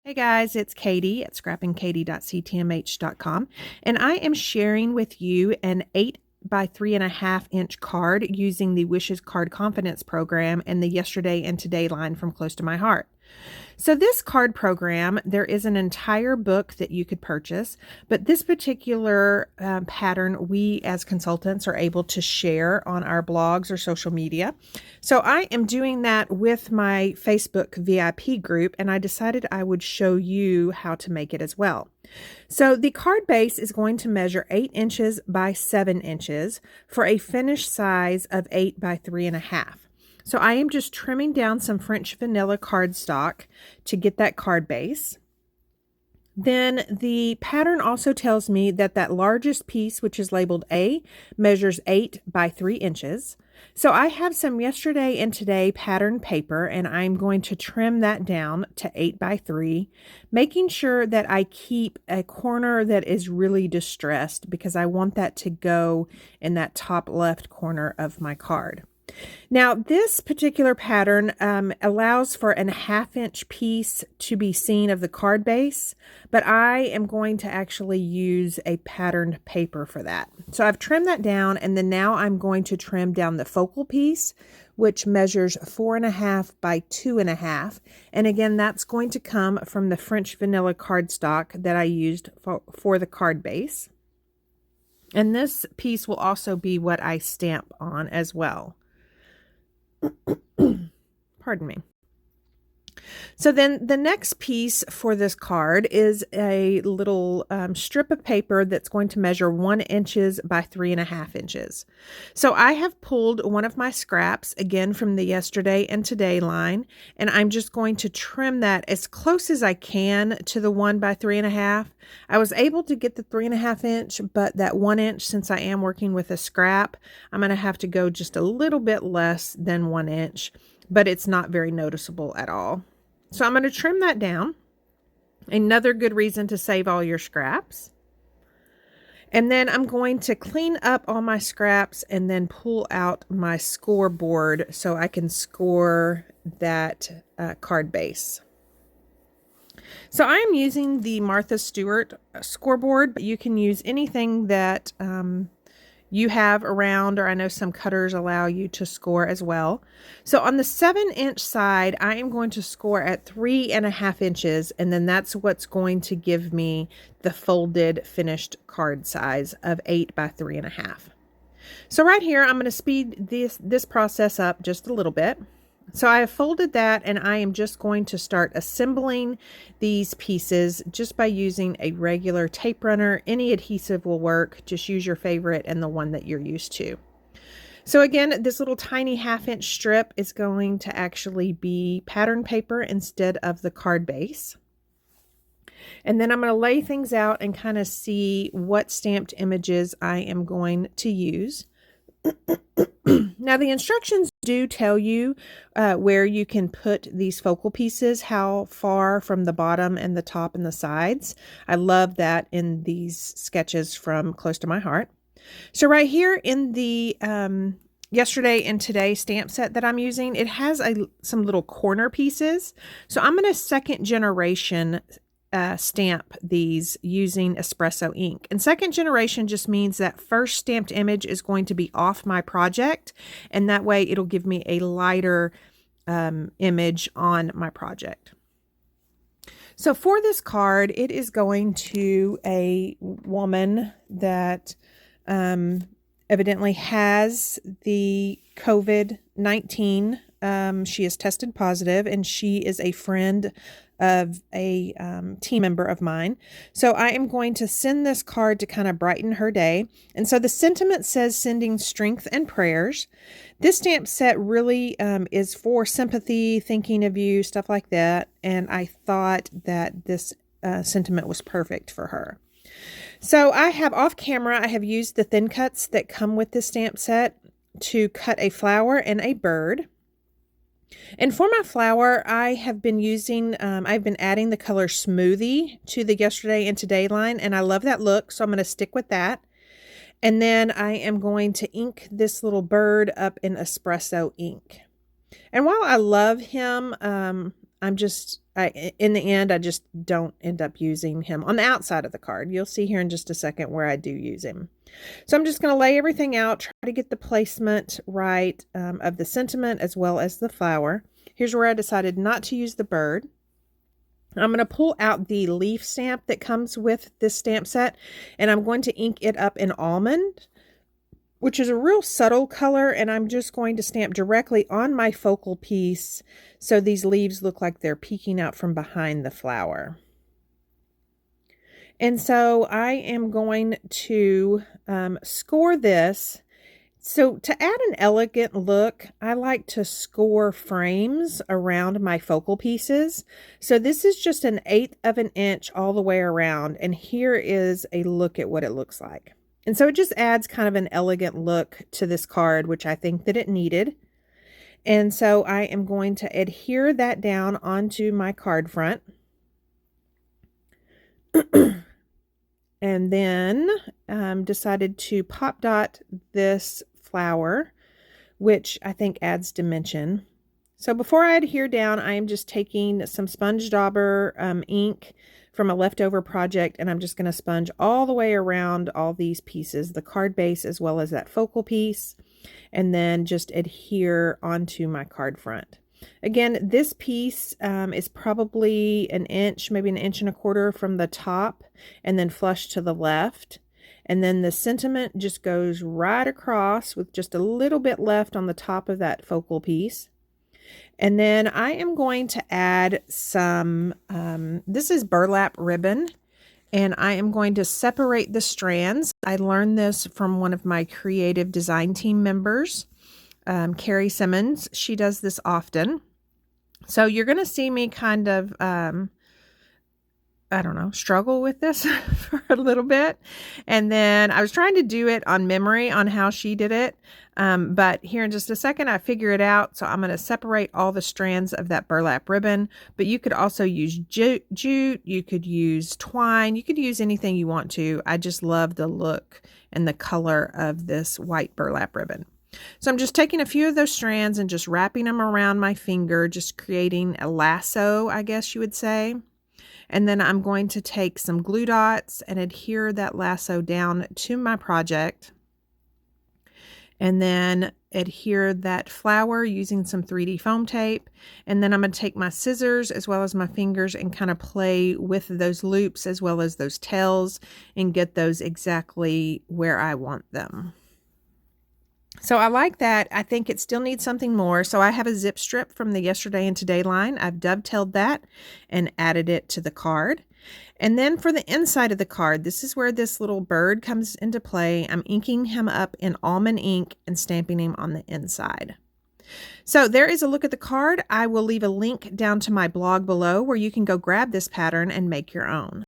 Hey guys, it's Katie at scrappinkaty.ctmh.com, and I am sharing with you an 8 by 3.5 inch card using the Wishes Card Confidence program and the Yesterday and Today line from Close to My Heart. So this card program, there is an entire book that you could purchase, but this particular pattern, we as consultants are able to share on our blogs or social media. So I am doing that with my Facebook VIP group, and I decided I would show you how to make it as well. So the card base is going to measure 8 inches by 7 inches for a finished size of 8 by 3.5. So I am just trimming down some French vanilla cardstock to get that card base. Then the pattern also tells me that that largest piece, which is labeled A, measures 8 by 3 inches. So I have some Yesterday and Today pattern paper, and I'm going to trim that down to 8 by 3, making sure that I keep a corner that is really distressed because I want that to go in that top left corner of my card. Now, this particular pattern allows for a 1/2 inch piece to be seen of the card base, but I am going to actually use a patterned paper for that. So I've trimmed that down, and then now I'm going to trim down the focal piece, which measures 4.5 by 2.5. And again, that's going to come from the French vanilla cardstock that I used for the card base. And this piece will also be what I stamp on as well. Pardon me. So then the next piece for this card is a little strip of paper that's going to measure 1 inches by 3.5 inches. So I have pulled one of my scraps, again from the Yesterday and Today line, and I'm just going to trim that as close as I can to the 1 by 3.5. I was able to get the 3.5 inch, but that 1 inch, since I am working with a scrap, I'm going to have to go just a little bit less than 1 inch, but it's not very noticeable at all. So I'm going to trim that down. Another good reason to save all your scraps. And then I'm going to clean up all my scraps and then pull out my scoreboard so I can score that card base. So I'm using the Martha Stewart scoreboard, but you can use anything that you have around, or I know some cutters allow you to score as well. So on the 7-inch side, I am going to score at 3.5 inches, and then that's what's going to give me the folded finished card size of 8 by 3.5. So right here, I'm going to speed this process up just a little bit. So I have folded that, and I am just going to start assembling these pieces just by using a regular tape runner. Any adhesive will work. Just use your favorite and the one that you're used to. So again, this little tiny 1/2 inch strip is going to actually be pattern paper instead of the card base. And then I'm going to lay things out and kind of see what stamped images I am going to use. Now the instructions do tell you where you can put these focal pieces, how far from the bottom and the top and the sides. I love that in these sketches from Close to My Heart. So right here in the Yesterday and Today stamp set that I'm using, it has some little corner pieces. So I'm going to 2nd generation stamp these using espresso ink. And 2nd generation just means that first stamped image is going to be off my project, and that way it'll give me a lighter image on my project. So for this card, it is going to a woman that evidently has the COVID-19. She is tested positive, and she is a friend of a team member of mine. So I am going to send this card to kind of brighten her day. And so the sentiment says sending strength and prayers. This stamp set really is for sympathy, thinking of you, stuff like that. And I thought that this sentiment was perfect for her. So I have off camera, I have used the thin cuts that come with this stamp set to cut a flower and a bird. And for my flower, I have been using, I've been adding the color Smoothie to the Yesterday and Today line, and I love that look, so I'm going to stick with that. And then I am going to ink this little bird up in espresso ink. And while I love him, I'm just in the end, I just don't end up using him on the outside of the card. You'll see here in just a second where I do use him. So I'm just going to lay everything out, try to get the placement right of the sentiment as well as the flower. Here's where I decided not to use the bird. I'm going to pull out the leaf stamp that comes with this stamp set, and I'm going to ink it up in almond, which is a real subtle color, and I'm just going to stamp directly on my focal piece so these leaves look like they're peeking out from behind the flower. And so I am going to score this. So to add an elegant look, I like to score frames around my focal pieces. So this is just 1/8 of an inch all the way around, and here is a look at what it looks like. And so it just adds kind of an elegant look to this card, which I think that it needed. And so I am going to adhere that down onto my card front. And then decided to pop dot this flower, which I think adds dimension. So before I adhere down, I am just taking some sponge dauber ink from a leftover project, and I'm just going to sponge all the way around all these pieces, the card base as well as that focal piece, and then just adhere onto my card front. Again, this piece is probably 1 inch, maybe 1.25 inches from the top, and then flush to the left. And then the sentiment just goes right across with just a little bit left on the top of that focal piece. And then I am going to add some, this is burlap ribbon, and I am going to separate the strands. I learned this from one of my creative design team members, Carrie Simmons. She does this often. So you're going to see me kind of, I don't know, struggle with this for a little bit. And then I was trying to do it on memory on how she did it. But here in just a second, I figure it out. So I'm going to separate all the strands of that burlap ribbon, but you could also use jute, you could use twine, you could use anything you want to. I just love the look and the color of this white burlap ribbon. So I'm just taking a few of those strands and just wrapping them around my finger, just creating a lasso, I guess you would say. And then I'm going to take some glue dots and adhere that lasso down to my project. And then adhere that flower using some 3D foam tape. And then I'm going to take my scissors as well as my fingers and kind of play with those loops as well as those tails and get those exactly where I want them. So I like that. I think it still needs something more. So I have a zip strip from the Yesterday and Today line. I've dovetailed that and added it to the card. And then for the inside of the card, this is where this little bird comes into play. I'm inking him up in almond ink and stamping him on the inside. So there is a look at the card. I will leave a link down to my blog below where you can go grab this pattern and make your own.